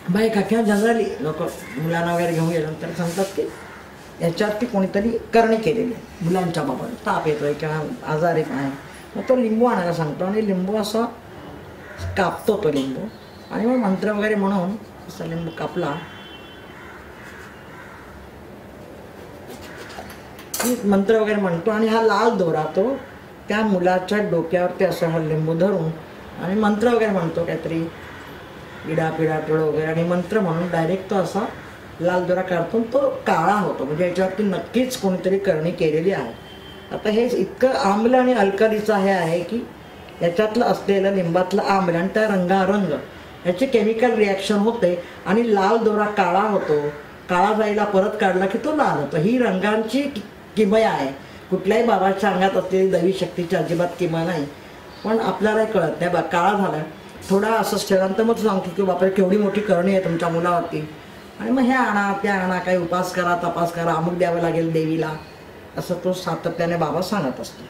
बायका किंवा जनरली लोक मुलांना वगैरे घेऊन गेल्यानंतर सांगतात की याच्यावरती कोणीतरी करणी केलेली आहे मुलांच्या बाबत, ताप येतोय किंवा आजारी आहे, मग तो लिंबू आणायला सांगतो आणि लिंबू असं कापतो तो लिंबू आणि मग मंत्र वगैरे म्हणून असा लिंबू कापला मंत्र वगैरे म्हणतो आणि हा लाल दोरा तो त्या मुलाच्या डोक्यावरती असं हा लिंबू धरून आणि मंत्र वगैरे म्हणतो काहीतरी इडा पिडा टोळ वगैरे आणि मंत्र म्हणून डायरेक्ट तो असा लाल दोरा काढतो तो काळा होतो, म्हणजे याच्यावरती नक्कीच कोणीतरी करणी केलेली आहे. आता हे इतकं आम्ल आणि अल्कलीचं हे आहे की याच्यातलं असलेलं लिंबातलं आम्ल आणि त्या रंगारंग याची केमिकल रिॲक्शन होते आणि लाल दोरा काळा होतो, काळा जाईला परत काढला की तो लाल होतो. ही रंगांची किमया आहे. कुठल्याही बाबाच्या अंगात असलेली दैवी शक्तीची अजिबात किमया नाही, पण आपल्याला कळत नाही. बा काळा झाला थोडा असंच ठेवल्यानंतर मग सांगतो की बापरे केवढी मोठी करणी आहे तुमच्या मुलावरती आणि मग हे आणा त्या आणा, काही उपास करा तपास करा, अमुक द्यावं लागेल देवीला, असं तो सातत्याने बाबा सांगत असतो.